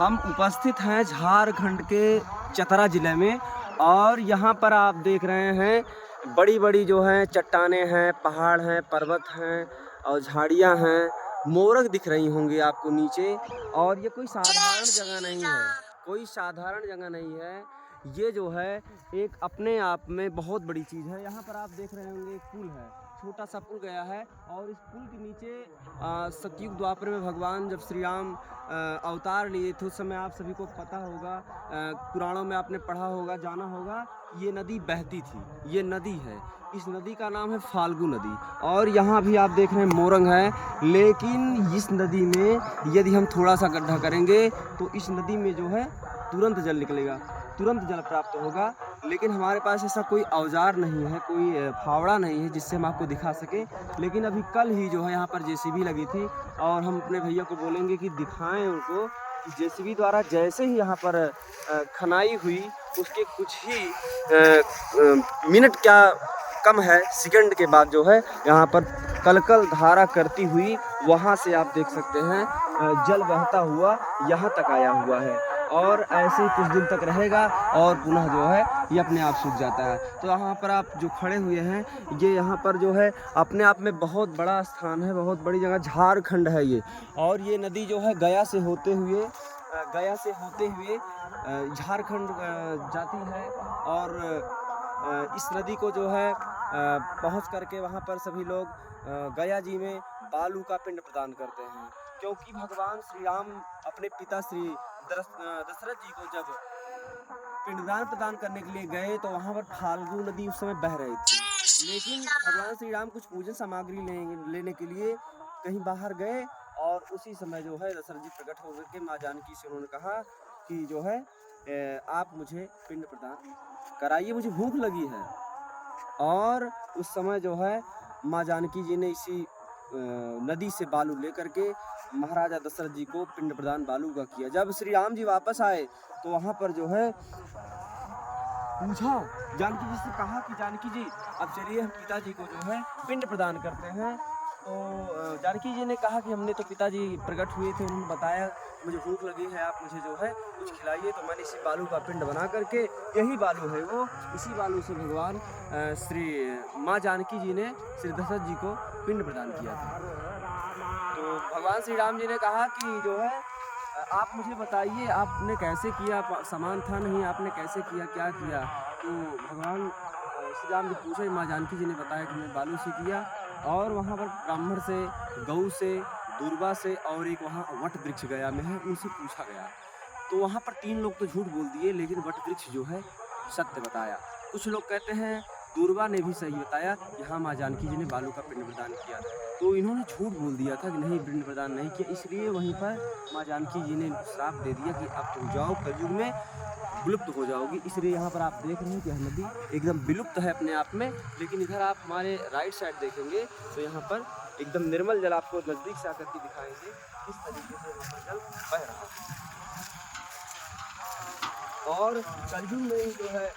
हम उपस्थित हैं झारखंड के चतरा ज़िले में और यहाँ पर आप देख रहे हैं बड़ी बड़ी जो हैं चट्टानें हैं, पहाड़ हैं, पर्वत हैं और झाड़ियाँ हैं। मोरग दिख रही होंगी आपको नीचे। और ये कोई साधारण जगह नहीं है, कोई साधारण जगह नहीं है। ये जो है एक अपने आप में बहुत बड़ी चीज़ है। यहाँ पर आप देख रहे होंगे एक पुल है, छोटा सा पुल गया है और इस पुल के नीचे सतयुग द्वापर में भगवान जब श्री राम अवतार लिए थे उस समय आप सभी को पता होगा, पुराणों में आपने पढ़ा होगा, जाना होगा, ये नदी बहती थी। ये नदी है, इस नदी का नाम है फाल्गु नदी। और यहाँ भी आप देख रहे हैं मोरंग है, लेकिन इस नदी में यदि हम थोड़ा सा गड्ढा करेंगे तो इस नदी में जो है तुरंत जल निकलेगा, तुरंत जल प्राप्त होगा। लेकिन हमारे पास ऐसा कोई औजार नहीं है, कोई फावड़ा नहीं है जिससे हम आपको दिखा सकें। लेकिन अभी कल ही जो है यहाँ पर जेसीबी लगी थी और हम अपने भैया को बोलेंगे कि दिखाएं उनको कि जेसीबी द्वारा जैसे ही यहाँ पर खनाई हुई उसके कुछ ही मिनट क्या कम है सेकंड के बाद जो है यहाँ पर कलकल धारा करती हुई वहाँ से आप देख सकते हैं जल बहता हुआ यहाँ तक आया हुआ है। और ऐसे ही कुछ दिन तक रहेगा और पुनः जो है ये अपने आप सूख जाता है। तो यहाँ पर आप जो खड़े हुए हैं ये यहाँ पर जो है अपने आप में बहुत बड़ा स्थान है, बहुत बड़ी जगह झारखंड है ये। और ये नदी जो है गया से होते हुए झारखंड जाती है और इस नदी को जो है पहुँच करके वहाँ पर सभी लोग गया जी में बालू का पिंड प्रदान करते हैं। क्योंकि भगवान श्री राम अपने पिता श्री दशरथ जी को जब पिंडदान प्रदान करने के लिए गए तो वहाँ पर फाल्गु नदी उस समय बह रही थी। लेकिन भगवान श्री राम कुछ पूजन सामग्री लेने के लिए कहीं बाहर गए और उसी समय जो है दशरथ जी प्रकट होकर के माँ जानकी से उन्होंने कहा कि जो है आप मुझे पिंड प्रदान कराइए, मुझे भूख लगी है। और उस समय जो है माँ जानकी जी ने इसी नदी से बालू लेकर के महाराजा दशरथ जी को पिंड प्रदान बालू का किया। जब श्री राम जी वापस आए तो वहाँ पर जो है पूछा, जानकी जी से कहा कि जानकी जी अब चलिए हम पिताजी को जो है पिंड प्रदान करते हैं। तो जानकी जी ने कहा कि हमने तो पिताजी प्रकट हुए थे, उन्होंने बताया मुझे भूख लगी है, आप मुझे जो है कुछ खिलाइए। तो मैंने इसी बालू का पिंड बना करके, यही बालू है वो, इसी बालू से भगवान श्री माँ जानकी जी ने श्री दशरथ जी को पिंड प्रदान किया था। तो भगवान श्री राम जी ने कहा कि जो है आप मुझे बताइए आपने कैसे किया, सामान था नहीं, आपने कैसे किया, क्या किया। तो भगवान श्री राम जी पूछे, माँ जानकी जी ने बताया कि मैं बालू से किया। और वहाँ पर ब्राह्मण से, गऊ से, दुर्वा से और एक वहाँ वट वृक्ष गया में है, उनसे पूछा गया। तो वहाँ पर 3 लोग तो झूठ बोल दिए लेकिन वट वृक्ष जो है सत्य बताया। कुछ लोग कहते हैं दुर्वा ने भी सही बताया कि हाँ माँ जानकी जी ने बालू का पिंड प्रदान किया। तो इन्होंने झूठ बोल दिया था कि नहीं पिंड प्रदान नहीं किया, इसलिए वहीं पर माँ जानकी जी ने श्राप दे दिया कि अब तुम जाओ, कलयुग में विलुप्त हो जाओगी। इसलिए यहाँ पर आप देख रहे हैं कि यह नदी एकदम विलुप्त है अपने आप में। लेकिन इधर आप हमारे राइट साइड देखेंगे तो यहाँ पर एकदम निर्मल जल आपको नज़दीक से आकर के दिखाएंगे, इस तरीके से यहाँ पर जल बह रहा है। और कलयुग में जो है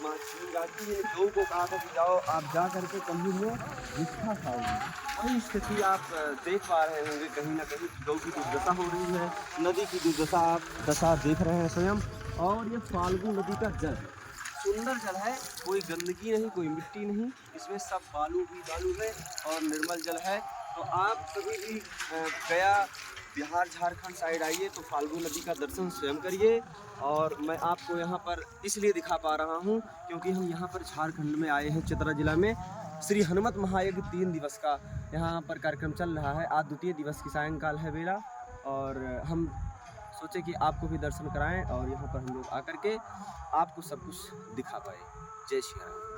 माँ जानकी जी ने लोगों को कहा था कि जाओ आप जा करके कलयुग में निष्ठा खाओगे। वही स्थिति आप देख पा रहे होंगे, कहीं ना कहीं गौ की दुर्दशा हो रही है, नदी की दुर्दशा आप देख रहे हैं स्वयं। और ये फाल्गु नदी का जल सुंदर जल है, कोई गंदगी नहीं, कोई मिट्टी नहीं, इसमें सब बालू ही बालू है और निर्मल जल है। तो आप कभी भी गया बिहार झारखंड साइड आइए तो फाल्गु नदी का दर्शन स्वयं करिए। और मैं आपको यहाँ पर इसलिए दिखा पा रहा हूँ क्योंकि हम यहाँ पर झारखंड में आए हैं, चतरा जिला में श्री हनुमत महायज्ञ 3 दिवस का यहाँ पर कार्यक्रम चल रहा है। आज द्वितीय दिवस की सायंकाल है बेला और हम सोचे कि आपको भी दर्शन कराएं और यहाँ पर हम लोग आकर के आपको सब कुछ दिखा पाए। जय श्री राम।